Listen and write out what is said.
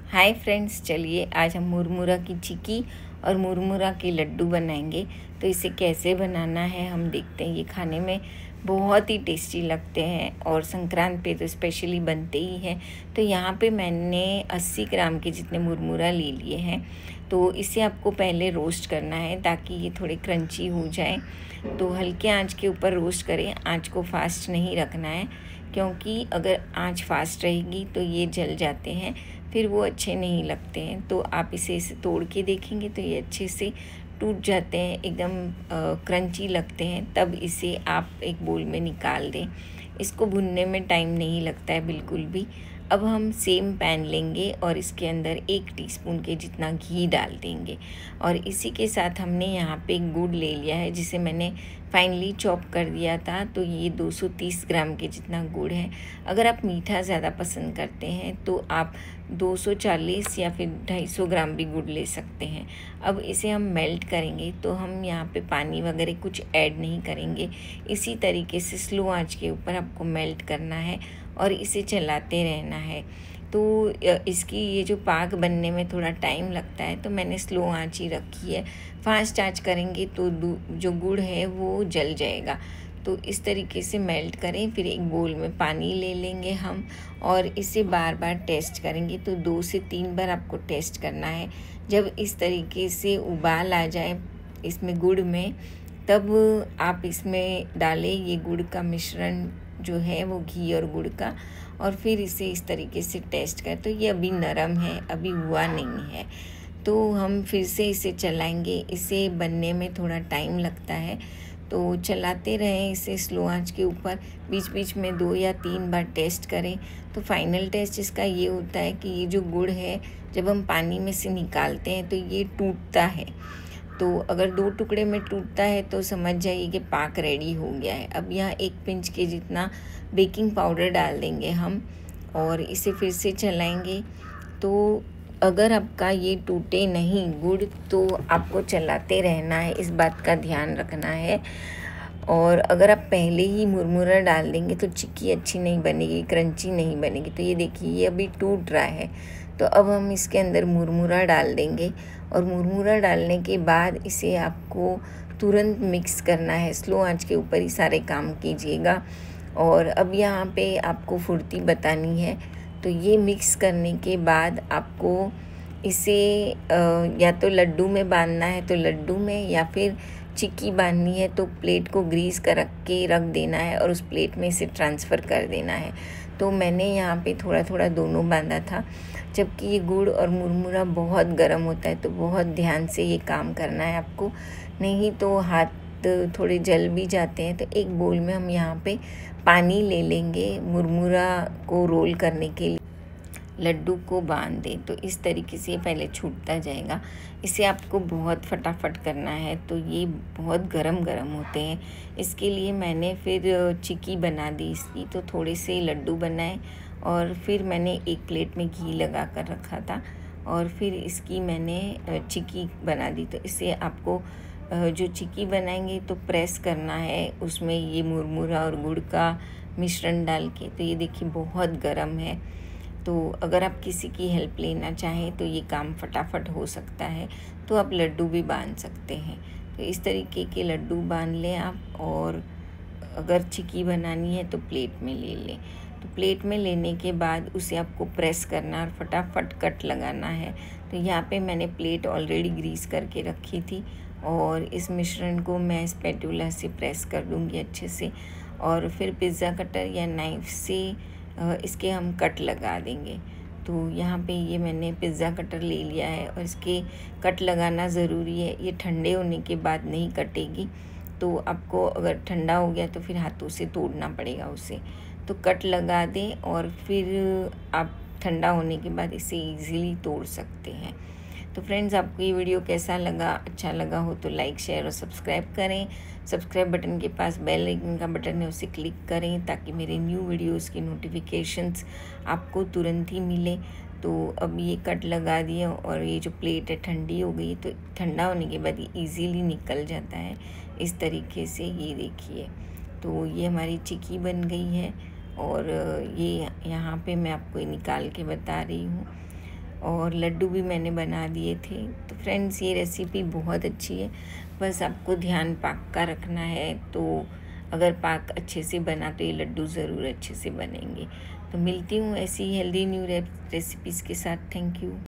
Hi friends, चलिए आज हम मुरमुरा की चिक्की और मुरमुरा के लड्डू बनाएंगे। तो इसे कैसे बनाना है हम देखते हैं। ये खाने में बहुत ही टेस्टी लगते हैं और संक्रांत पे तो स्पेशली बनते ही हैं। तो यहाँ पे मैंने 80 ग्राम के जितने मुरमुरा ले लिए हैं। तो इसे आपको पहले रोस्ट करना है ताकि ये थोड़े क्रंची हो जाए। तो हल्के आंच के ऊपर रोस्ट करें, आंच को फास्ट नहीं रखना है, क्योंकि अगर आंच फास्ट रहेगी तो ये जल जाते हैं, फिर वो अच्छे नहीं लगते हैं। तो आप इसे तोड़ के देखेंगे तो ये अच्छे से टूट जाते हैं, एकदम क्रंची लगते हैं। तब इसे आप एक बोल में निकाल दें। इसको भुनने में टाइम नहीं लगता है बिल्कुल भी। अब हम सेम पैन लेंगे और इसके अंदर 1 टीस्पून के जितना घी डाल देंगे और इसी के साथ हमने यहाँ पे गुड़ ले लिया है, जिसे मैंने फाइनली चॉप कर दिया था। तो ये 230 ग्राम के जितना गुड़ है। अगर आप मीठा ज़्यादा पसंद करते हैं तो आप 240 या फिर 250 ग्राम भी गुड़ ले सकते हैं। अब इसे हम मेल्ट करेंगे, तो हम यहाँ पे पानी वगैरह कुछ ऐड नहीं करेंगे। इसी तरीके से स्लो आंच के ऊपर आपको मेल्ट करना है और इसे चलाते रहना है। तो इसकी ये जो पाक बनने में थोड़ा टाइम लगता है, तो मैंने स्लो आंच ही रखी है। फास्ट आंच करेंगे तो जो गुड़ है वो जल जाएगा। तो इस तरीके से मेल्ट करें। फिर एक बोल में पानी ले लेंगे हम और इसे बार बार टेस्ट करेंगे। तो 2 से 3 बार आपको टेस्ट करना है। जब इस तरीके से उबाल आ जाए इसमें गुड़ में, तब आप इसमें डालें ये गुड़ का मिश्रण जो है वो घी और गुड़ का, और फिर इसे इस तरीके से टेस्ट करें। तो ये अभी नरम है, अभी हुआ नहीं है। तो हम फिर से इसे चलाएंगे। इसे बनने में थोड़ा टाइम लगता है, तो चलाते रहें इसे स्लो आंच के ऊपर। बीच बीच में 2 या 3 बार टेस्ट करें। तो फाइनल टेस्ट इसका ये होता है कि ये जो गुड़ है, जब हम पानी में से निकालते हैं तो ये टूटता है। तो अगर 2 टुकड़े में टूटता है तो समझ जाइए कि पाक रेडी हो गया है। अब यहाँ 1 पिंच के जितना बेकिंग पाउडर डाल देंगे हम और इसे फिर से चलाएंगे। तो अगर आपका ये टूटे नहीं गुड़, तो आपको चलाते रहना है, इस बात का ध्यान रखना है। और अगर आप पहले ही मुरमुरा डाल देंगे तो चिक्की अच्छी नहीं बनेगी, क्रंची नहीं बनेगी। तो ये देखिए, ये अभी टूट रहा है। तो अब हम इसके अंदर मुरमुरा डाल देंगे और मुरमुरा डालने के बाद इसे आपको तुरंत मिक्स करना है। स्लो आंच के ऊपर ही सारे काम कीजिएगा। और अब यहाँ पे आपको फुर्ती बतानी है। तो ये मिक्स करने के बाद आपको इसे या तो लड्डू में बांधना है तो लड्डू में, या फिर चिक्की बांधनी है तो प्लेट को ग्रीस कर रख देना है और उस प्लेट में इसे ट्रांसफ़र कर देना है। तो मैंने यहाँ पे थोड़ा थोड़ा दोनों बांधा था। जबकि ये गुड़ और मुरमुरा बहुत गर्म होता है, तो बहुत ध्यान से ये काम करना है आपको, नहीं तो हाथ थोड़े जल भी जाते हैं। तो एक बोल में हम यहाँ पे पानी ले लेंगे मुरमुरा को रोल करने के लिए। लड्डू को बांध दें तो इस तरीके से ये पहले छूटता जाएगा। इसे आपको बहुत फटाफट करना है, तो ये बहुत गरम गरम होते हैं। इसके लिए मैंने फिर चिक्की बना दी इसकी। तो थोड़े से लड्डू बनाए और फिर मैंने एक प्लेट में घी लगा कर रखा था और फिर इसकी मैंने चिक्की बना दी। तो इसे आपको जो चिक्की बनाएंगे तो प्रेस करना है उसमें ये मुरमुरा और गुड़ का मिश्रण डाल के। तो ये देखिए बहुत गरम है। तो अगर आप किसी की हेल्प लेना चाहें तो ये काम फटाफट हो सकता है। तो आप लड्डू भी बांध सकते हैं। तो इस तरीके के लड्डू बांध लें आप। और अगर चिक्की बनानी है तो प्लेट में ले लें। तो प्लेट में लेने के बाद उसे आपको प्रेस करना और फटाफट कट लगाना है। तो यहाँ पे मैंने प्लेट ऑलरेडी ग्रीस करके रखी थी और इस मिश्रण को मैं स्पैटुला से प्रेस कर दूँगी अच्छे से। और फिर पिज़्ज़ा कटर या नाइफ़ से इसके हम कट लगा देंगे। तो यहाँ पे ये मैंने पिज़्ज़ा कटर ले लिया है और इसके कट लगाना ज़रूरी है। ये ठंडे होने के बाद नहीं कटेगी, तो आपको अगर ठंडा हो गया तो फिर हाथों से तोड़ना पड़ेगा उसे। तो कट लगा दें और फिर आप ठंडा होने के बाद इसे ईज़िली तोड़ सकते हैं। तो फ्रेंड्स, आपको ये वीडियो कैसा लगा? अच्छा लगा हो तो लाइक, शेयर और सब्सक्राइब करें। सब्सक्राइब बटन के पास बेल आइकन का बटन है, उसे क्लिक करें ताकि मेरे न्यू वीडियोस की नोटिफिकेशंस आपको तुरंत ही मिले। तो अब ये कट लगा दिए और ये जो प्लेट है ठंडी हो गई। तो ठंडा होने के बाद ये ईज़िली निकल जाता है इस तरीके से। ये देखिए, तो ये हमारी चिक्की बन गई है और ये यहाँ पे मैं आपको निकाल के बता रही हूँ। और लड्डू भी मैंने बना दिए थे। तो फ्रेंड्स ये रेसिपी बहुत अच्छी है, बस आपको ध्यान पाक का रखना है। तो अगर पाक अच्छे से बना तो ये लड्डू ज़रूर अच्छे से बनेंगे। तो मिलती हूँ ऐसी हेल्दी न्यू रेसिपीज़ के साथ। Thank you.